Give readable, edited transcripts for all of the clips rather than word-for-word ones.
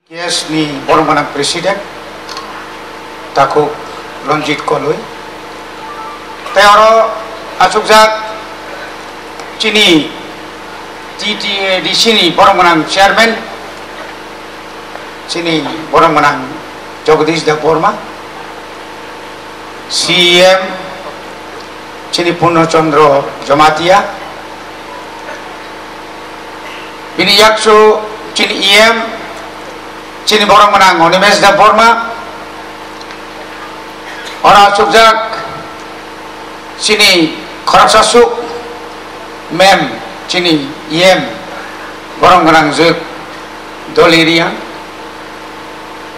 KS ni Bormanang Presiden Takuk Lonjit Koloi Teoro Asukjak Cini di sini Bormanang Chairman Sini Bormanang Jagadish Deborma CM Cini Purno Chandra Jamatia Bini Yaksu Cini EM Cini Bormanang Onimes Deborma Orang Asukjak Cini Kharapsasuk Mem Cini EM Bormanang Juk Dolirian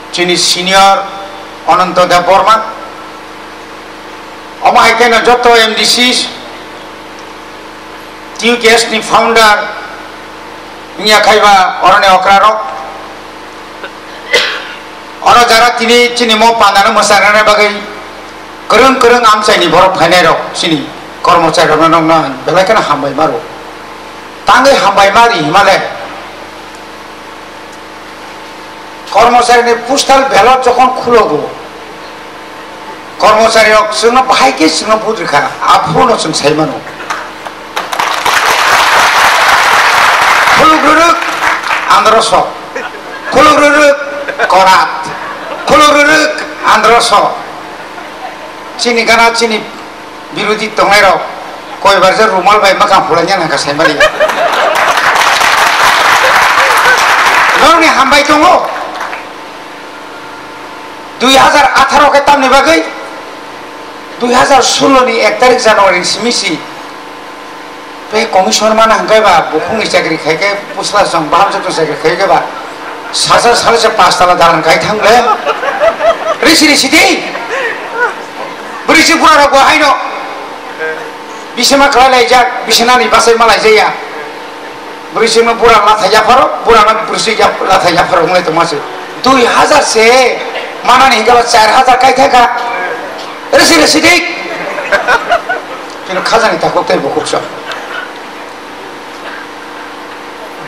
Cini Senior Ananto Deborma Oma Aikena Joto MDCs TUKS ni founder Nia Kaiba Orane Okrarok Orang jarak ini cini mau pandangan masyarakat bagai kereng amsai ni borok panerok sini kormo cai orang nong belai kena hambai maru tanggai hambai mari Himalaya kormo cai ni pustal belot jokon kulogo kormo cai rok semua bahai ke semua putri kah apa no seng saya mano kuluruk androsok kuluruk korat kuluruk androsok Cini karena cini birudi tongero koi barja rumal bai makam pulanya nangka saya mari Lalu ni hambai tunggu 2018 ke tahun ni bagai 2016 ni 1 tarik Januari semisi pe komisioner mana hanggai ba bukung isakri khai ke pusla jong baham jong sakri khai ke ba sasa sala se 5 tala dalan kai thangle risi di berisi pura gua haino bisa mak lalai jak bisa nani basai malai jaya berisi mak pura latha jafaro pura mak berisi latha jafaro mulai tu masuk 2000 se mana nih kalau 4000 kai thaka risi di kino khazani takok te bukuk sa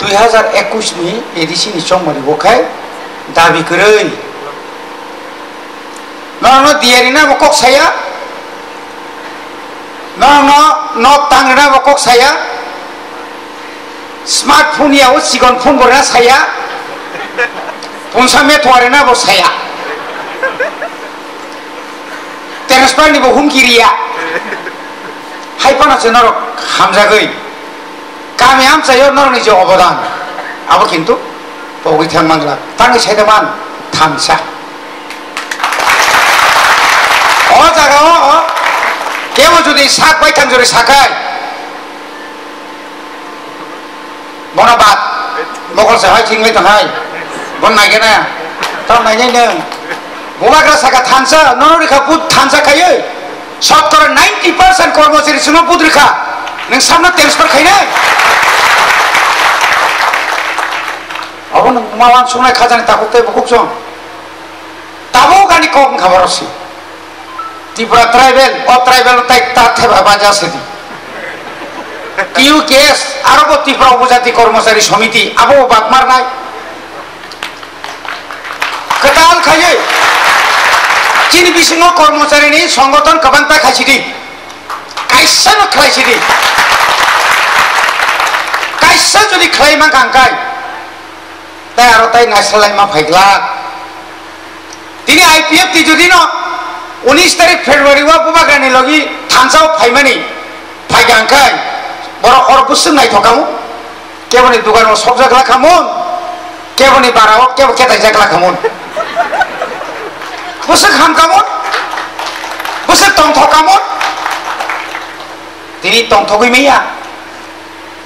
2021 ni edisi ni chong mari bokai dabi kerei no diarina bokok saya no tangrina bokok saya smartphone ya usigon phone borna saya punsame tuarina bok saya transfer ni bohum kiriya haipana chenaro hamjagai kami am sayo nor ni jo obodan abo kintu pogi thang mangla tangi sedaman thamsa o jaga o kemo jodi sak bai thang jori sakai bonabat mogol sahai thingmai tangai bon nagena tam nai neng bobagra saka thansa nor rikha put thansa khaye শতকরা 90% কর্মচারী ছিল পুত্রিকা নং সামনে transfer খাই না অবন মাওয়ান সময় খাজানি তাকুতে বকুকজন তাবো গানি কম খবর আছে ত্রিপুরা ট্রাইবেল তাই তাথে বাবা যাসেদি টিউকেএস আরব ত্রিপুরা উপজাতি কর্মচারী সমিতি আবো বাকমার নাই কতাল খাইয়ে Cini bisingo kormosari ni সংগঠন kabanta khaisidi kaisa no khaisidi kaisa jodi khlaima kangkai tai aro tai nasalai ma phaigla tini IPF ti jodi no 19 tarik February wa bubagrani logi thansao phaimani phaigangkai boro orbusung nai thokamu keboni dugano sobjakla khamun keboni barao kebo ketai jakla khamun Busuk ham kamu, busuk tongthok kamu, tini tongthok ini ya,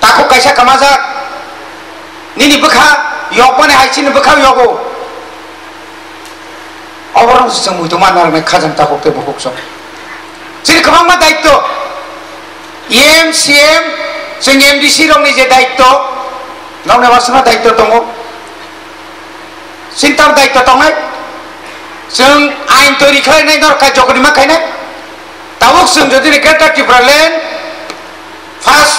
takut kaisa kamazak, nini bekha, yok mana haicin bekha yogo, orang semua itu mana orang kazan takut ke bukuk so, jadi kemana mah daito, EM, CM, sing MDC orang ni je daito, orang ni wasna daito tongo, sintam daito tongai. जों आइन तैरि खालामनाय दरकार जगनिमा खायनाय ताबुक जों जुदि greater Tripura land first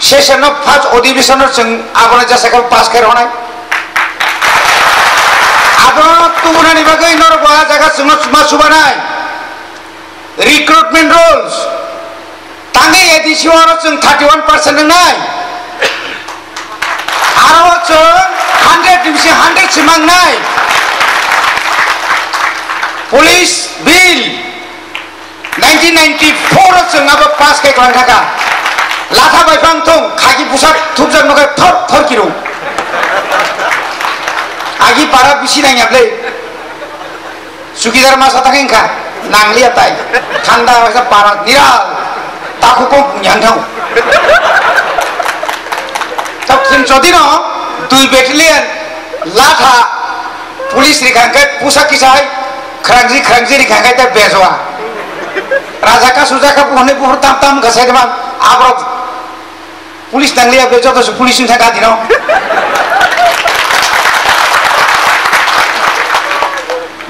session first अधिवेशन जों आगोना जासाखौ पास खालामनाय तुमनानि बागै नर बहा जागा जोंनो सुमा सुबानाय रिक्रुटमेंट रुल्स तांगे एडिसी आरो जों 31% नंनाय आरो जों 100 निफ्राय 100 सिमांनाय पुलिस बिल 1994 जों आबो पास खालामनो थाखा लाथा बायफां थं खागि पुसार थुबजों नगे थर थर किरु आगि पारा बिसि नायनाबले सुगिदार मासा थाखै इनका नांलिया ताई ठंडा वैसा पारा निराल ताकू को यांथाव तब जों जदिनो दुई बेटालियन लाथा पुलिस रिखांगे पुसा किसाय खरांजी रिखांगे ता बेजवा राजाका सुजाका बुहने बुहर ताम ताम गसाय दमा आब्रब पुलिस नांलिया बेजो तो पुलिस नि थाखा दिनो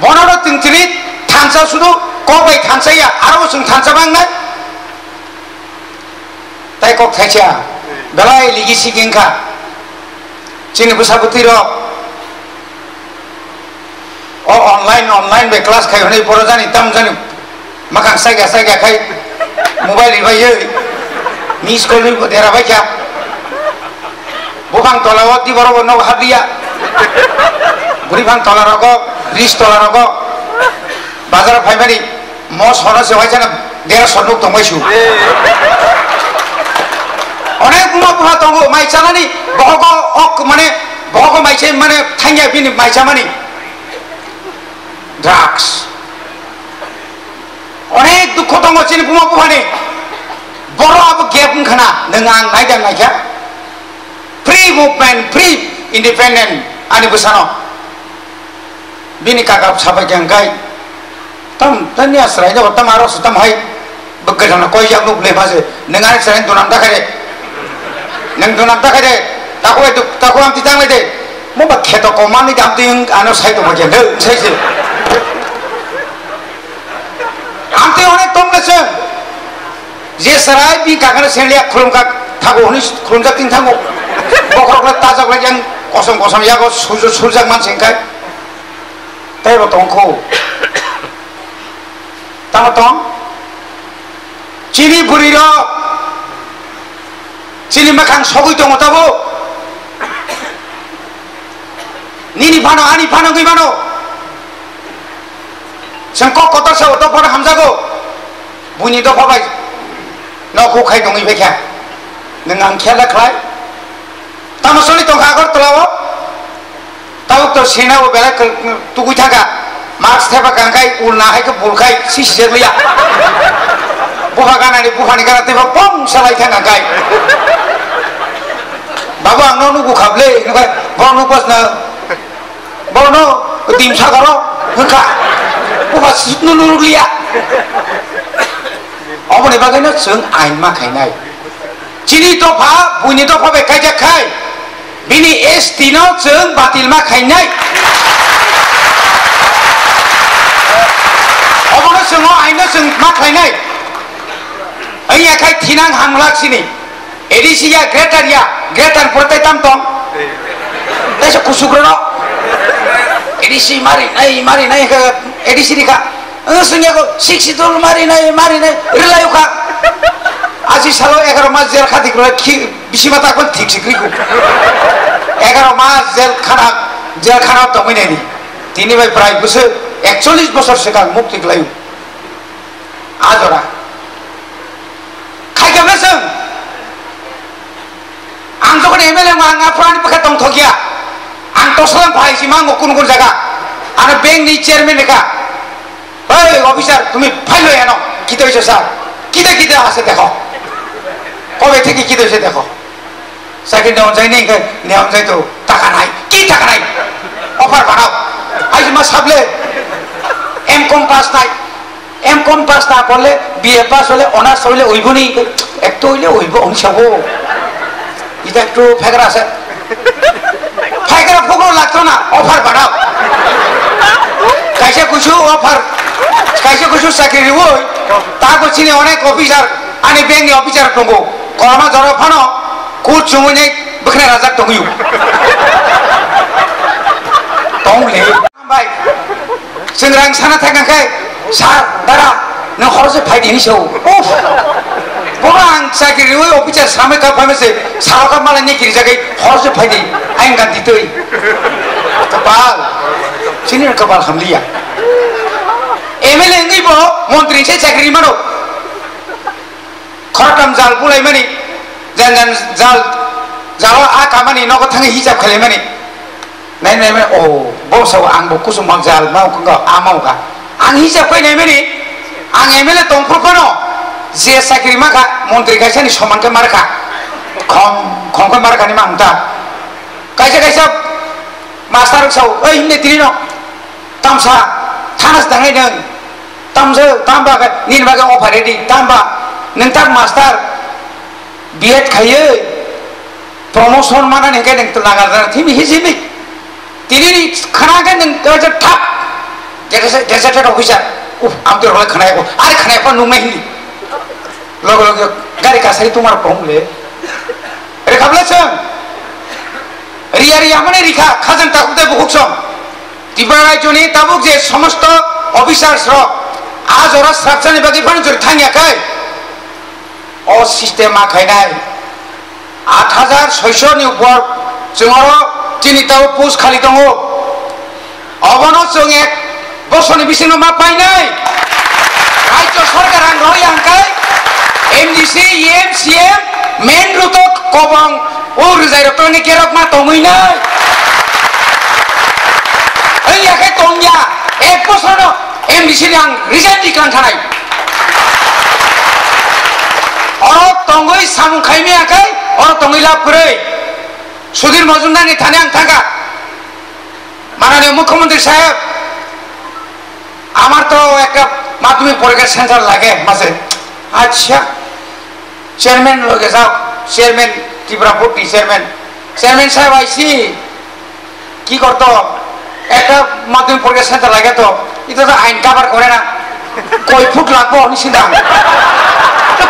बनरो तिंथिनि थांसा सुदु कबाय थांसाया आरो जों थांसा बांनाय ताई कक थाइसा बेलाय लिगिसि गेंखा चिनि बुसाबुतिर ओ ऑनलाइन बे क्लास खाय हनै बर जानि ताम जानि माखां सायगा खाय मोबाइल रिबायो मिस कल देरा बायखा बुखां तलाव दिबरबो न हाबिया बुरिबां तलारग ब्रिज तलारग बाजार फाइमारि मस हनो जवाय जाना देरा सन्दुक दंबायसु अनेक बुमा दंगो माइचानानि बहग अक माने बहग माइचे माने थांगिया बिनि माइचामानि ड्राग्स अनेक दुख दंगो चिनि बुमा बुहानि बर' आबो गेप खाना नों आं नायदों नायखा फ्री मुभमेंट फ्री इंडिपेंडेंट आनि बसानो बिनि कागाब साबाय गंगाय तम तनि आश्रय दो तम आरो सतम हाय बगदना कोई जाब नुले बाजे नों आनि सराय दुनाम दाखारे नों दुनाम दाखारे ताको आम तितां लायदे मबा खेतो कमानि दाम तिं आनो साइद मगे नो साइसे आमते अनेक तमलेसे जे सराय बि कागन सेलिया खुलुमका थागो हनि खुलुमजा तिं थागो बखरखला ताजागला जों कसम यागो सुरजाक मानसिंखाय ताइबो तंखौ तामतम चिनि बुरिरो चिनि माखां सगै दङ ताबो निनि फानो आनि फानो गै मानो जों कतर साव तो फर हामजागो बुनि द फबाय नखौ खाय दङै बेखा नों आं खेला खाय तामसनि तंखा आगर तलाव ताव तो सेनाव बेला तुगुइ थागा मार्क्स थेबा गांगाय उलना हायखौ बुलखाय सिसिजे गैया बुहा गानानि बुहानि गाना तेबा पम सालाय थागा गाय बाबु आंनो नुगु खाबले नखाय बनो बसना बनो दिम सागरो होखा बुहा सिटनु लुलिया अबनि बागैनो जों आइन माखायनाय चिनि दफा बुनि दफा बे कायजाखाय बिनि एसटि नाव जों बातिल माखायनाय अबनो जों आइनो जों माखायनाय आइयाखाय थिनां हामलाखसिनि एडिसिया ग्रेटार परताय तामतम देश कुसुग्रनो एडिसि मारि नाय एडिसि रिखा सुनियाको 62 मारि नाय रिलायुखा आजि सालो 11 मास जेल खादिग्रो बिसिमाता कोन ठीक सिक्रिखौ 11 मास जेल खाना दमैनायनि तिनि बाय प्राय बोसोर 41 बोसोर सिगां मुक्ति लायो आजरा खायगाबले जों आं जखन एमएलए आं आफानि पक्ष दंथगिया आं तसलां भाइसि मा गुन जागा आरो बेंकनि चेयरमैन लेखा ओइ अफिसार তুমি ফাইল লই আনো কি হইছে স্যার কিতে আছে দেখো কবে থেকে কি হইছে দেখো চাকরি নেওয়া যায় নাই নেওয়া যায় তো টাকা নাই কি টাকা নাই অফার বাড়াও আজ মা সাবলে এমকম পাস না করলে বিএ পাস হলে অনার্স হইলে হইবনি একটু হইলে হইব অংশবো এটা একটু ফেগরা আছে ফেগরা ফগর লাগতো না অফার বাড়াও কাইসে কিছু অফার কাইসে কিছু চাকরি হই তা করছিনি অনেক অফিসার আনি ব্যাংক অফিসার দङ কর্মা জর ফানো কুট চুমুনে বখনা রাজা দङियो दंले भाई जों रां साना थाङाखै सार दारा नों हरसे फायदिनि सायाव बबा आं साख्रि अफिसार सामै खालामनोसै साराव मालाय नेगिरि जागै हरसे फायदि आं गान्थि दै कपाल sini kepal hamliya MLA ngibo montri saya sakri mano kharatam jal pulai mani jan jal jalo akamani noko thangi hijab khale mani nai mani oh bosaw ang bo kusum bang jal mau kanga amau ka ang hijab kai nai mani ang MLA tongpur kono je sakri maka montri kaisa ni soman ke marka khong ke marka ni mangta kaisa master sau ini tirino tamsa tanas dangai deng tamsa tamba ka nin baga operating tamba nentak master biat khaye promotion mana ne ke deng telaga dar thimi hizimi tini khana ke deng ka thap gazetted officer amtur hole khana ko are khana ko nung nahi logo gari ka sai tumar prongle re khabla chang Riya মানে রিখা খাজান তাকুতে বুকসম তিবারাই Johnny তাবুক যে সমস্ত officers আজ ওরা স্ট্রাকচারনি বাকি ফানজুর থাঙ্গাকাই ও system আখাইনাই 8600 नि উপর जोंर तिनिताव post खालि दङ अबनो जों एक बसरनि बिसिनो मा पाइनाय रायजो सरकार आं रय आंकाय एमडीसी एमसीएम मेन रुट कबं ओ रिजाय रतनि केरक मा तङैना ओइ याखे तंया एक बसरनो एमडीसी आं रिजाइन दिखान थानाय अ तङै सामु खाइमे आखाय अ तङै लाफुरै सुधीर मजुमदारनि थाने आं थांगा माननीय मुख्यमंत्री साहेब আমার তো একটা মাধ্যমিক পরীক্ষা সেন্টার লাগে মাসে আচ্ছা চেয়ারম্যান লগে যাও চেয়ারম্যান ত্রিপুরা বোর্ড চেয়ারম্যান সাহেব আইসি কি করতো একটা মাধ্যমিক পরীক্ষা সেন্টার লাগে তো এটা তো আইন কভার করে না কয় ফুট লাগবো নিশ্চিত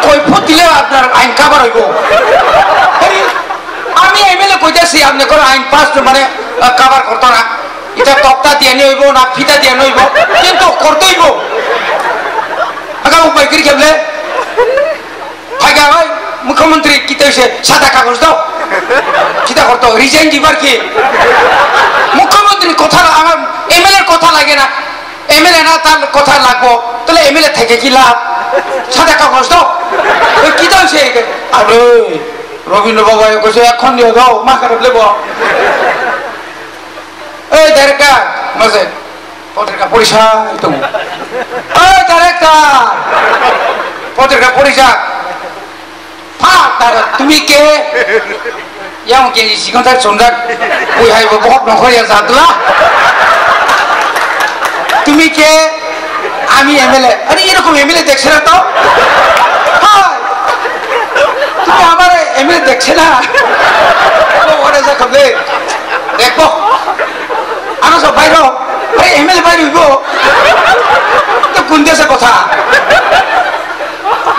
কয় ফুট দিলে আপনার আইন কভার হইব আমি এমএলএ কইতাছি আপনি কোন আইন পাস মানে কভার করতো না এটা তক্তা দিয়ে নইব না ফিতা দিয়ে নইব কিন্তু করতেইব আগা উপায় কি কেবলে আগা ভাই মুখ্যমন্ত্রী কি তৈছে সাদা কাগজ দাও কিটা করতো রিজাইন দিবার কি মুখ্যমন্ত্রী কথা আমার এমএলএ কথা লাগে না এমএলএ না তার কথা লাগবো তাহলে এমএলএ থেকে কি লাভ সাদা কাগজ দাও ওই কি তৈছে আরে রবীন্দ্র বাবা কইছে এখন দিও দাও মা খারাপ লেব এই ডাইরেক্টর মাঝে পত্রিকা পরিষা itu এই ডাইরেক্টর পত্রিকা পরিষা ফাটার তুমি কে yang ke সিগন্তার চন্দ্রাক ওই হাইব বহুত নখরিয়া জাতলা তুমি কে আমি এমএলএ আরে এরকম এমএলএ দেখছ না তো তুমি আমার এমএলএ দেখছ না ওরে যা কবে দেখো আনো সব বাইরে আরে এমএলএ বাইরে হইব তো কোন দেশে কথা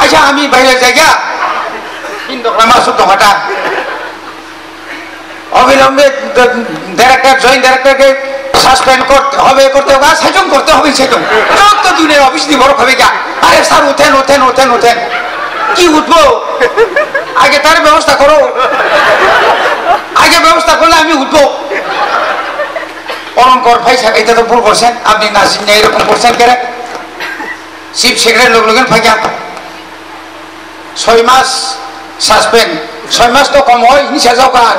আচ্ছা আমি বাইরে জায়গা কিন্তু মাসুদ হটা অবিলম্বে ডাইরেক্টর জয়েন্ট ডাইরেক্টরকে সাসপেন্ড করতে হবে সেজন্য করতে হবে সেজন্য যত দিনের অফিস দিয়ে বড় হবে গা আরে স্যার উঠেন কি উঠবো আগে তার ব্যবস্থা করো আগে ব্যবস্থা করলে আমি উঠবো অলঙ্কর ভাই সাহেব এটা তো ভুল করছেন আপনি নাসিম না এরকম করছেন কেন চিফ সেক্রেটারি লোক লোকেন ফাঁকা 6 মাস সাসপেন্ড 6 মাস তো কম হয় নিচে যাও কাজ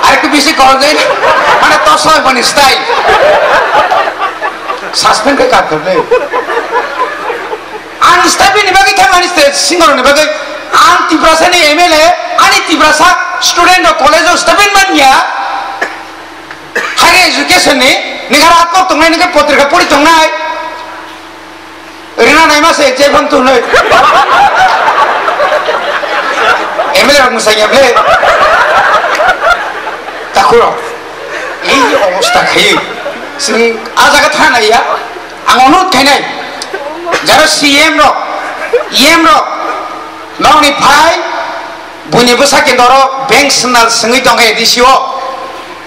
আর একটু বেশি করা যায় মানে তস হয় মানে স্টাইল সাসপেন্ড কে কাজ করবে আনস্টাইল নিবাগে কেন আনিস সিঙ্গল নিবাগে আন তিব্রাসা নি এমএলএ আনি তিব্রাসা স্টুডেন্ট কলেজ স্টাফেন মানিয়া हायर एजुकेशन ने निगार आत्मा तुंगनाय निगार पत्रिका पढ़ी तुंगनाय रिना नाइमा से जे बंतु नै एमएलए मुसायाबले ताकुरो এই অবস্থা খাই সিনি আজাগা থানাইয়া আং অনুরোধ খাইনাই যারা সিএম র ইএম র ননি ভাই বুনি বসা কেন্দ্র bank সনাল সঙ্গই দङ এডিসিও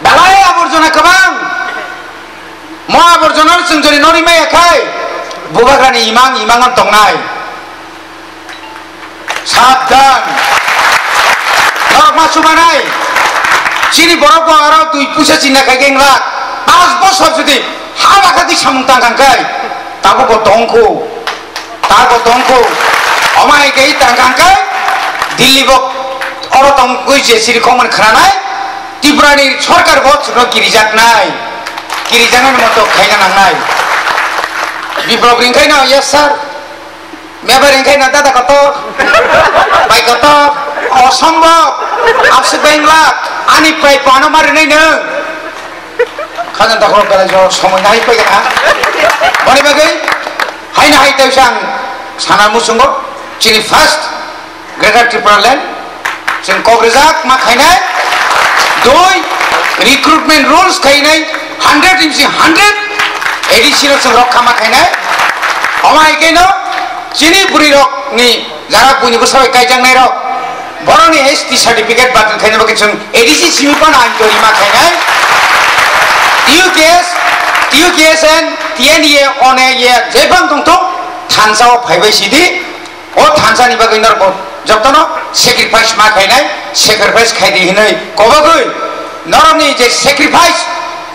Balai aborjona kabang, mo जों जुदि नरि मायाखाय बुबाग्रानि इमां दंनाय साबधान नरक मासुमानाय चिनि बरफ आरो दुइ पुसा चिना खाय गेंरा 5 বছর যদি হাওয়া খাতি সামুং তাंगांखाय ताको दंखौ अमाय गई तांगांखाय दिल्ली बक अरो तंगुइ जे सिरि खमन खरानाय त्रिपुरानि सरकार बच्चनो गिरिजानाय मतो खायना नांनाय बिप्लव रिंखायनो यस सर मेबर रिंखायनो दादा कत बाय कत असम्भव आपसे बेंगला आनि प्राय पानो मारिनाय नों खाजन दाखर बेला जो समय नाय फैगोन बनि बागै हायना हाय तैसां साना मुसुंगो चिनि फार्स्ट ग्रेटर त्रिपुरा लैंड जों कग्रेजाक मा खायनाय दुइ रिक्रुटमेंट रुल्स खायनाय 100 इनसि 100 एडिशनल जों रखा मा खायनाय अमाय केनो चिनि बुरि रक नि जारा बुनिबो सबाय गायजांनाय रक बरनि एसटी सर्टिफिकेट बातन खायनाय बागै जों एडिसि सिमिपन आइन तोरि मा खायनाय TUKSN TNE one ye जेबां दंतो थानसाव फायबायसिदि ओ थानसानि बागै नरबो जतनो सेक्रिफाइस मा खायनाय सेक्रिफाइस खायदि हिनै कबगै नरनि जे सेक्रिफाइस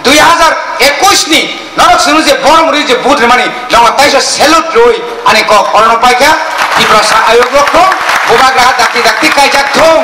2021 नि नरक सुनु जे बरमरि जे बुद्र माने लंगा ताइसो सेलुट रोय आनि क कर्णपाइका दिप्रसा आयोग रखो बुबाग्रा दाक्ति कायजाक थं